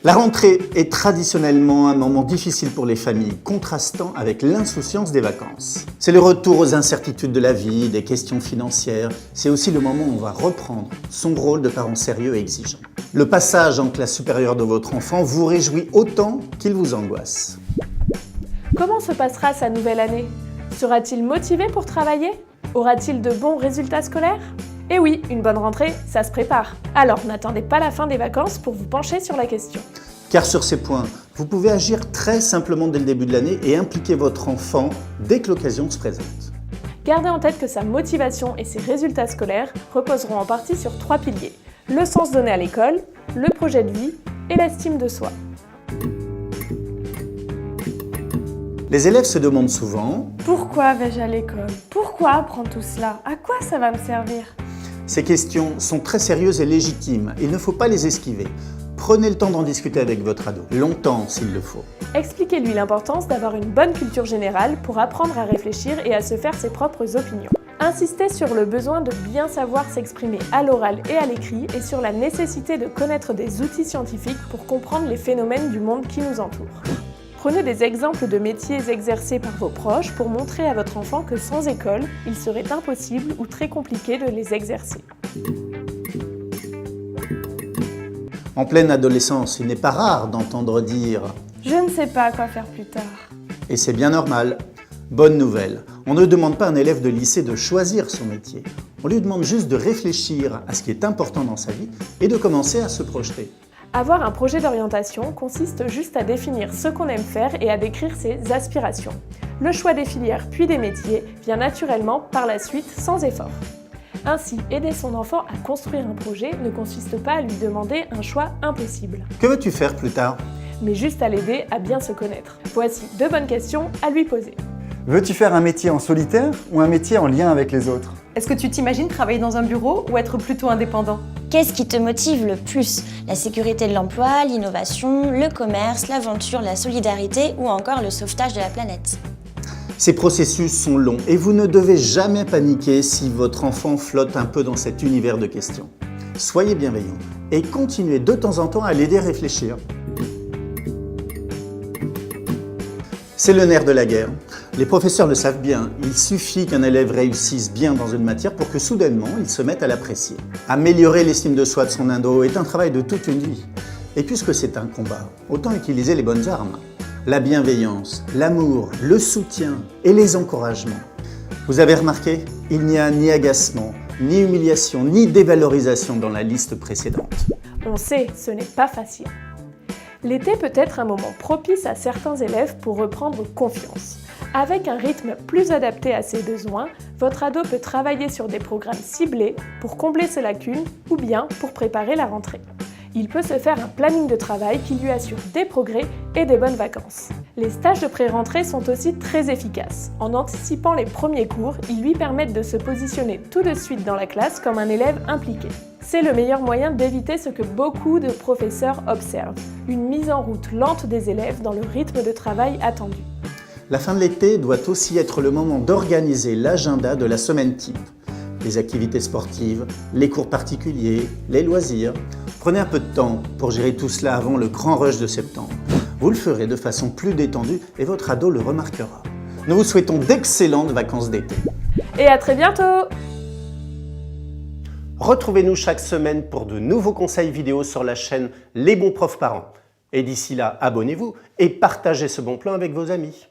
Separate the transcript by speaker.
Speaker 1: La rentrée est traditionnellement un moment difficile pour les familles, contrastant avec l'insouciance des vacances. C'est le retour aux incertitudes de la vie, des questions financières. C'est aussi le moment où on va reprendre son rôle de parent sérieux et exigeant. Le passage en classe supérieure de votre enfant vous réjouit autant qu'il vous angoisse.
Speaker 2: Comment se passera sa nouvelle année? Sera-t-il motivé pour travailler? Aura-t-il de bons résultats scolaires? Eh oui, une bonne rentrée, ça se prépare. Alors n'attendez pas la fin des vacances pour vous pencher sur la question.
Speaker 1: Car sur ces points, vous pouvez agir très simplement dès le début de l'année et impliquer votre enfant dès que l'occasion se présente.
Speaker 2: Gardez en tête que sa motivation et ses résultats scolaires reposeront en partie sur 3 piliers. Le sens donné à l'école, le projet de vie et l'estime de soi.
Speaker 1: Les élèves se demandent souvent
Speaker 2: « Pourquoi vais-je à l'école? Pourquoi apprendre tout cela? À quoi ça va me servir ?»
Speaker 1: Ces questions sont très sérieuses et légitimes. Il ne faut pas les esquiver. Prenez le temps d'en discuter avec votre ado, longtemps s'il le faut.
Speaker 2: Expliquez-lui l'importance d'avoir une bonne culture générale pour apprendre à réfléchir et à se faire ses propres opinions. Insistez sur le besoin de bien savoir s'exprimer à l'oral et à l'écrit et sur la nécessité de connaître des outils scientifiques pour comprendre les phénomènes du monde qui nous entoure. Prenez des exemples de métiers exercés par vos proches pour montrer à votre enfant que sans école, il serait impossible ou très compliqué de les exercer.
Speaker 1: En pleine adolescence, il n'est pas rare d'entendre dire
Speaker 2: « Je ne sais pas quoi faire plus tard ».
Speaker 1: Et c'est bien normal. Bonne nouvelle, on ne demande pas à un élève de lycée de choisir son métier. On lui demande juste de réfléchir à ce qui est important dans sa vie et de commencer à se projeter.
Speaker 2: Avoir un projet d'orientation consiste juste à définir ce qu'on aime faire et à décrire ses aspirations. Le choix des filières puis des métiers vient naturellement par la suite sans effort. Ainsi, aider son enfant à construire un projet ne consiste pas à lui demander un choix impossible.
Speaker 1: Que veux-tu faire plus tard?
Speaker 2: Mais juste à l'aider à bien se connaître. Voici 2 bonnes questions à lui poser.
Speaker 3: Veux-tu faire un métier en solitaire ou un métier en lien avec les autres?
Speaker 4: Est-ce que tu t'imagines travailler dans un bureau ou être plutôt indépendant?
Speaker 5: Qu'est-ce qui te motive le plus? La sécurité de l'emploi, l'innovation, le commerce, l'aventure, la solidarité ou encore le sauvetage de la planète?
Speaker 1: Ces processus sont longs et vous ne devez jamais paniquer si votre enfant flotte un peu dans cet univers de questions. Soyez bienveillants et continuez de temps en temps à l'aider à réfléchir. C'est le nerf de la guerre. Les professeurs le savent bien, il suffit qu'un élève réussisse bien dans une matière pour que soudainement il se mette à l'apprécier. Améliorer l'estime de soi de son ado est un travail de toute une vie. Et puisque c'est un combat, autant utiliser les bonnes armes. La bienveillance, l'amour, le soutien et les encouragements. Vous avez remarqué, il n'y a ni agacement, ni humiliation, ni dévalorisation dans la liste précédente.
Speaker 2: On sait, ce n'est pas facile. L'été peut être un moment propice à certains élèves pour reprendre confiance. Avec un rythme plus adapté à ses besoins, votre ado peut travailler sur des programmes ciblés pour combler ses lacunes ou bien pour préparer la rentrée. Il peut se faire un planning de travail qui lui assure des progrès et des bonnes vacances. Les stages de pré-rentrée sont aussi très efficaces. En anticipant les premiers cours, ils lui permettent de se positionner tout de suite dans la classe comme un élève impliqué. C'est le meilleur moyen d'éviter ce que beaucoup de professeurs observent, une mise en route lente des élèves dans le rythme de travail attendu.
Speaker 1: La fin de l'été doit aussi être le moment d'organiser l'agenda de la semaine type. Les activités sportives, les cours particuliers, les loisirs. Prenez un peu de temps pour gérer tout cela avant le grand rush de septembre. Vous le ferez de façon plus détendue et votre ado le remarquera. Nous vous souhaitons d'excellentes vacances d'été.
Speaker 2: Et à très bientôt!
Speaker 6: Retrouvez-nous chaque semaine pour de nouveaux conseils vidéo sur la chaîne Les Bons Profs Parents. Et d'ici là, abonnez-vous et partagez ce bon plan avec vos amis.